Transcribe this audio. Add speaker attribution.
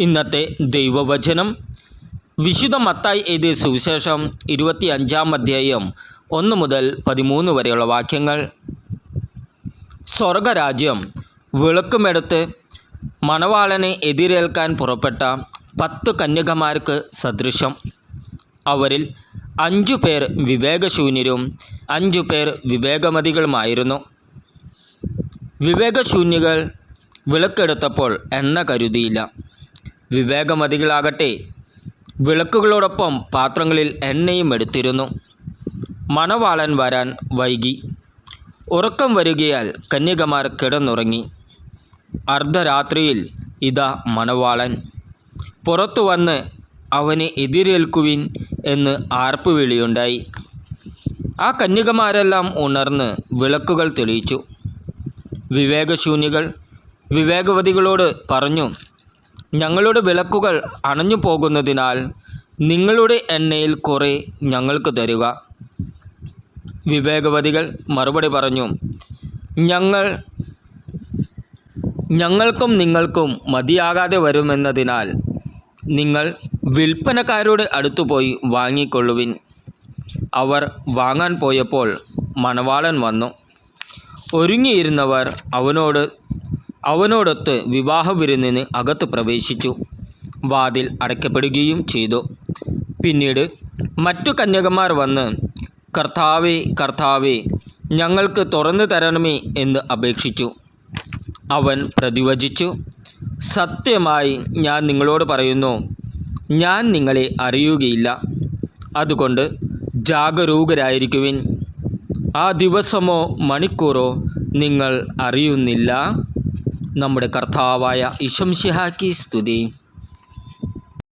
Speaker 1: ഇന്നത്തെ ദൈവവചനം വിശുദ്ധ മത്തായി എഴുതിയ സുവിശേഷം 25-ാം അധ്യായം 1 മുതൽ 13 വരെയുള്ള വാക്യങ്ങൾ. സ്വർഗരാജ്യം വിളക്കുമെടുത്ത് മണവാളനെ എതിരേൽക്കാൻ പുറപ്പെട്ട 10 കന്യകമാർക്ക് സദൃശം. അവരിൽ 5 പേർ വിവേകശൂന്യരും 5 പേർ വിവേകമതികളുമായിരുന്നു. വിവേകശൂന്യകൾ വിളക്കെടുത്തപ്പോൾ എണ്ണ കരുതിയില്ല. വിവേകമതികളാകട്ടെ വിളക്കുകളോടൊപ്പം പാത്രങ്ങളിൽ എണ്ണയും എടുത്തിരുന്നു. മണവാളൻ വരാൻ വൈകി. ഉറക്കം വരികയാൽ കന്യകമാർ കിടന്നുറങ്ങി. അർദ്ധരാത്രിയിൽ ഇതാ മണവാളൻ, പുറത്തു വന്ന് അവനെ എതിരേൽക്കുവിൻ എന്ന് ആർപ്പുവിളിയുണ്ടായി. ആ കന്യകമാരെല്ലാം ഉണർന്ന് വിളക്കുകൾ തെളിയിച്ചു. വിവേകശൂന്യകൾ വിവേകവതികളോട് പറഞ്ഞു, ഞങ്ങളുടെ വിളക്കുകൾ അണഞ്ഞു പോകുന്നതിനാൽ നിങ്ങളുടെ എണ്ണയിൽ കുറെ ഞങ്ങൾക്ക് തരുക. വിവേകവതികൾ മറുപടി പറഞ്ഞു, ഞങ്ങൾക്കും നിങ്ങൾക്കും മതിയാകാതെ വരുമെന്നതിനാൽ നിങ്ങൾ വിൽപ്പനക്കാരോട് അടുത്തുപോയി വാങ്ങിക്കൊള്ളുവിൻ. അവർ വാങ്ങാൻ പോയപ്പോൾ മണവാളൻ വന്നു. ഒരുങ്ങിയിരുന്നവർ അവനോടൊത്ത് വിവാഹവിരുന്നിന് അകത്ത് പ്രവേശിച്ചു. വാതിൽ അടയ്ക്കപ്പെടുകയും ചെയ്തു. പിന്നീട് മറ്റു കന്യകമാർ വന്ന്, കർത്താവേ, കർത്താവേ, ഞങ്ങൾക്ക് തുറന്നു തരണമേ എന്ന് അപേക്ഷിച്ചു. അവൻ പ്രതിവചിച്ചു, സത്യമായി ഞാൻ നിങ്ങളോട് പറയുന്നു, ഞാൻ നിങ്ങളെ അറിയുകയില്ല. അതുകൊണ്ട് ജാഗരൂകരായിരിക്കുവിൻ. ആ ദിവസമോ മണിക്കൂറോ നിങ്ങൾ അറിയുന്നില്ല. നമ്മുടെ കർത്താവായ ഈശോ മിശിഹായ്ക്ക് സ്തുതി.